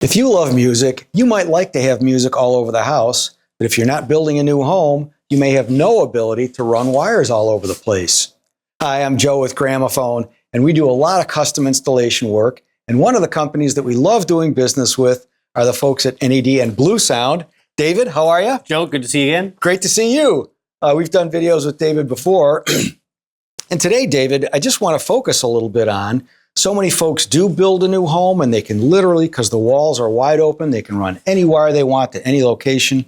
If you love music, you might like to have music all over the house, but if you're not building a new home, you may have no ability to run wires all over the place. Hi, I'm Joe with Gramophone, and we do a lot of custom installation work, and one of the companies that we love doing business with are the folks at NAD and Bluesound. David, how are you? Joe, good to see you again. Great to see you. We've done videos with David before, and today, David, I just want to focus a little bit on so many folks do build a new home and they can literally, because the walls are wide open, they can run any wire they want to any location,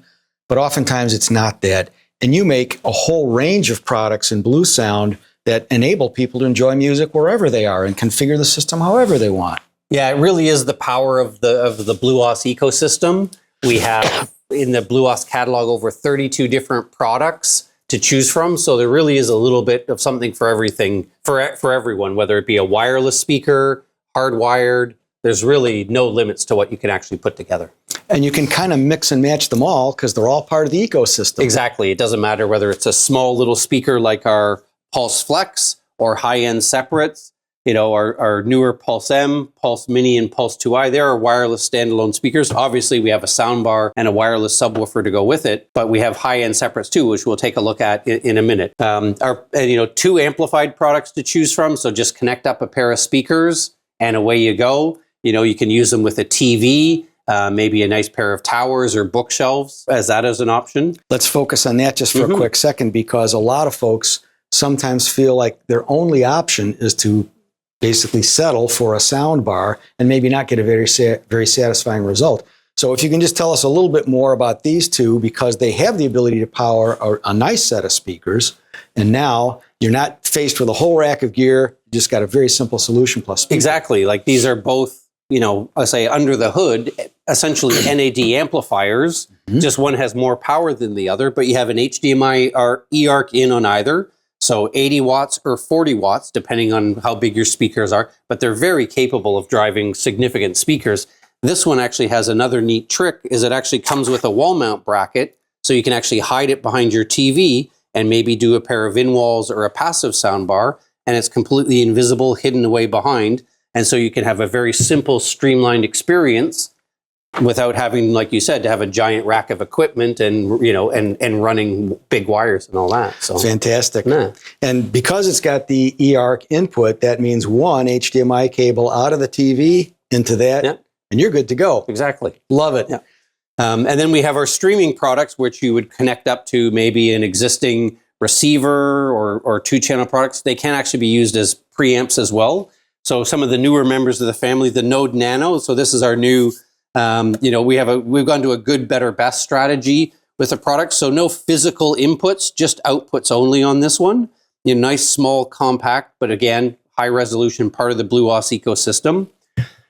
but oftentimes it's not that. And you make a whole range of products in Bluesound that enable people to enjoy music wherever they are and configure the system however they want. Yeah, it really is the power of the BluOS ecosystem. We have in the BluOS catalog over 32 different products to choose from. So there really is a little bit of something for everything, for everyone, whether it be a wireless speaker, hardwired. There's really no limits to what you can actually put together. And you can kind of mix and match them all because they're all part of the ecosystem. Exactly. It doesn't matter whether it's a small little speaker like our Pulse Flex or high-end separates. You know, our newer Pulse M, Pulse Mini, and Pulse 2i, there are wireless standalone speakers. Obviously, we have a soundbar and a wireless subwoofer to go with it, but we have high-end separates too, which we'll take a look at in a minute. Two amplified products to choose from, so just connect up a pair of speakers and away you go. You know, you can use them with a TV, maybe a nice pair of towers or bookshelves, as that is an option. Let's focus on that just for a quick second, because a lot of folks sometimes feel like their only option is to basically settle for a sound bar and maybe not get a very satisfying result. So if you can just tell us a little bit more about these two, because they have the ability to power a nice set of speakers, and now you're not faced with a whole rack of gear, you just got a very simple solution plus speaker. Exactly, like these are both, you know, I say under the hood, essentially NAD amplifiers, just one has more power than the other, but you have an HDMI or eARC in on either. So 80 watts or 40 watts, depending on how big your speakers are, but they're very capable of driving significant speakers. This one actually has another neat trick, is it actually comes with a wall mount bracket, so you can actually hide it behind your TV and maybe do a pair of in-walls or a passive soundbar, and it's completely invisible, hidden away behind, and so you can have a very simple, streamlined experience without having, like you said, to have a giant rack of equipment and, you know, and running big wires and all that. So fantastic. Yeah. And because it's got the eARC input, that means one HDMI cable out of the TV into that, and you're good to go. Exactly. Love it. Yeah. And then we have our streaming products, which you would connect up to maybe an existing receiver or two-channel products. They can actually be used as preamps as well. So some of the newer members of the family, the Node Nano. So this is our new. We've gone to a good, better, best strategy with the product. So no physical inputs, just outputs only on this one. You know, nice, small, compact, but again, high resolution, part of the BluOS ecosystem.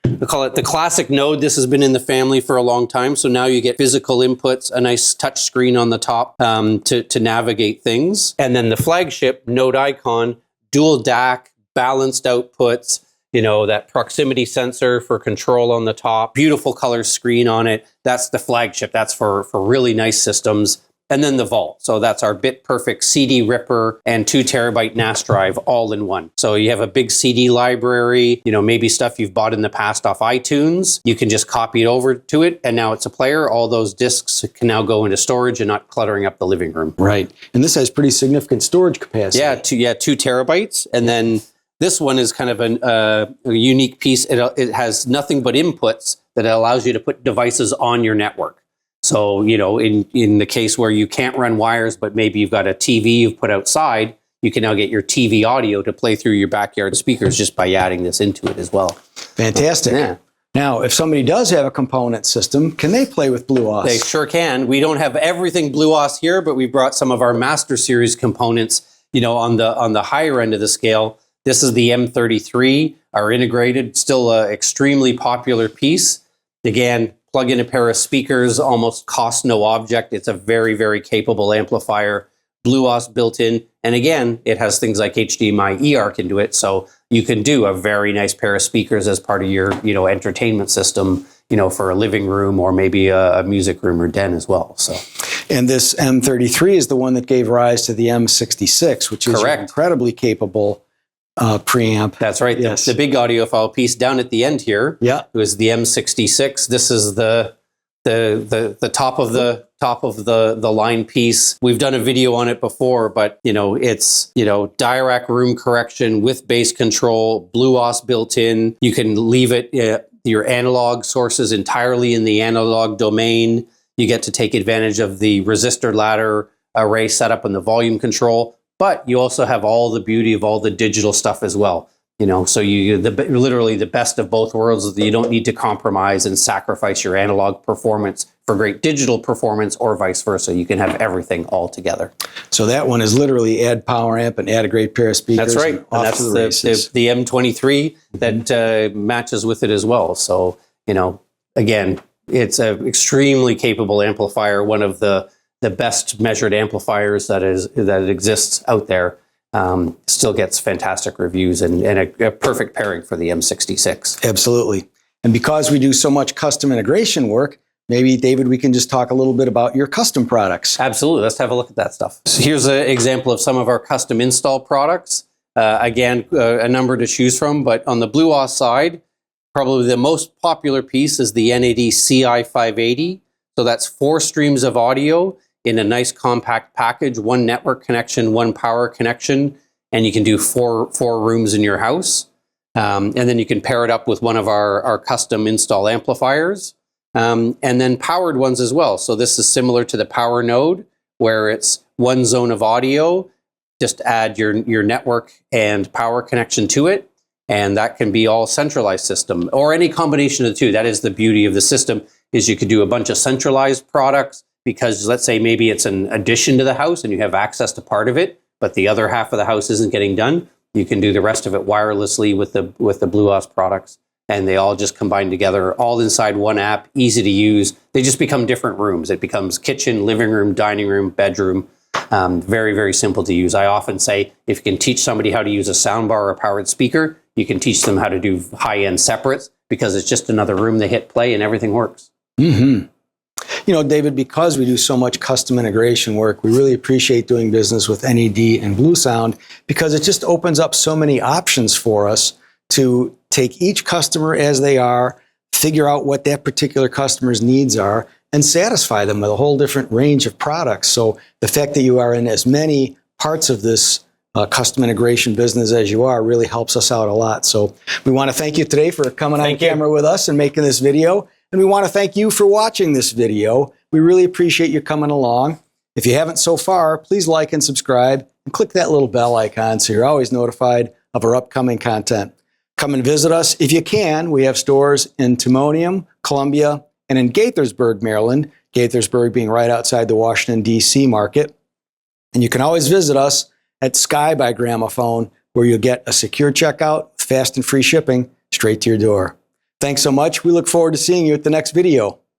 We call it the classic Node. This has been in the family for a long time. So now you get physical inputs, a nice touch screen on the top to navigate things. And then the flagship Node Icon, dual DAC, balanced outputs, you know, that proximity sensor for control on the top, beautiful color screen on it. That's the flagship. That's for really nice systems. And then the Vault. So that's our bit perfect CD ripper and 2 terabyte NAS drive all in one. So you have a big CD library, you know, maybe stuff you've bought in the past off iTunes. You can just copy it over to it, and now it's a player. All those discs can now go into storage and not cluttering up the living room. Right. And this has pretty significant storage capacity. Yeah, 2 terabytes. And then this one is kind of a unique piece. It has nothing but inputs that allows you to put devices on your network. So, you know, in the case where you can't run wires, but maybe you've got a TV you've put outside, you can now get your TV audio to play through your backyard speakers just by adding this into it as well. Fantastic. Yeah. Now, if somebody does have a component system, can they play with BluOS? They sure can. We don't have everything BluOS here, but we brought some of our Master Series components, you know, on the higher end of the scale. This is the M33, our integrated, still an extremely popular piece. Again, plug in a pair of speakers, almost cost no object. It's a very, very capable amplifier, BluOS built in. And again, it has things like HDMI eARC into it. So you can do a very nice pair of speakers as part of your, you know, entertainment system, you know, for a living room or maybe a music room or den as well. So. And this M33 is the one that gave rise to the M66, which is correct. Incredibly capable preamp. That's right. Yes. The big audiophile piece down at the end here. Yeah. Was the M66. This is the top of the line piece. We've done a video on it before, but it's Dirac room correction with bass control, BluOS built in. You can leave it your analog sources entirely in the analog domain. You get to take advantage of the resistor ladder array setup and the volume control, but you also have all the beauty of all the digital stuff as well. So literally the best of both worlds is that you don't need to compromise and sacrifice your analog performance for great digital performance or vice versa. You can have everything all together. So that one is literally add power amp and add a great pair of speakers. That's right. And that's the M23 that matches with it as well. So, again, it's an extremely capable amplifier, one of the best measured amplifiers that exists out there. Still gets fantastic reviews and a perfect pairing for the M66. Absolutely. And because we do so much custom integration work, maybe, David, we can just talk a little bit about your custom products. Absolutely. Let's have a look at that stuff. So here's an example of some of our custom install products. Again, a number to choose from, but on the BluOS side, probably the most popular piece is the NAD CI580. So that's 4 streams of audio in a nice compact package, 1 network connection, 1 power connection, and you can do four rooms in your house. And then you can pair it up with one of our custom install amplifiers, and then powered ones as well. So this is similar to the power node, where it's 1 zone of audio. Just add your network and power connection to it, and that can be all centralized system or any combination of the two. That is the beauty of the system, is you could do a bunch of centralized products, because let's say maybe it's an addition to the house and you have access to part of it, but the other half of the house isn't getting done. You can do the rest of it wirelessly with the BluOS products, and they all just combine together, all inside one app, easy to use. They just become different rooms. It becomes kitchen, living room, dining room, bedroom. Very, very simple to use. I often say, if you can teach somebody how to use a soundbar or a powered speaker, you can teach them how to do high-end separates, because it's just another room. They hit play and everything works. Mm-hmm. David, because we do so much custom integration work, we really appreciate doing business with NAD and Bluesound, because it just opens up so many options for us to take each customer as they are, figure out what that particular customer's needs are, and satisfy them with a whole different range of products. So the fact that you are in as many parts of this custom integration business as you are really helps us out a lot. So we want to thank you today for coming on camera with us and making this video. And we want to thank you for watching this video. We really appreciate you coming along. If you haven't so far, please like and subscribe and click that little bell icon so you're always notified of our upcoming content. Come and visit us if you can. We have stores in Timonium, Columbia, and in Gaithersburg, Maryland, Gaithersburg being right outside the Washington, D.C. market. And you can always visit us at Sky by Gramophone, where you'll get a secure checkout, fast and free shipping straight to your door. Thanks so much. We look forward to seeing you at the next video.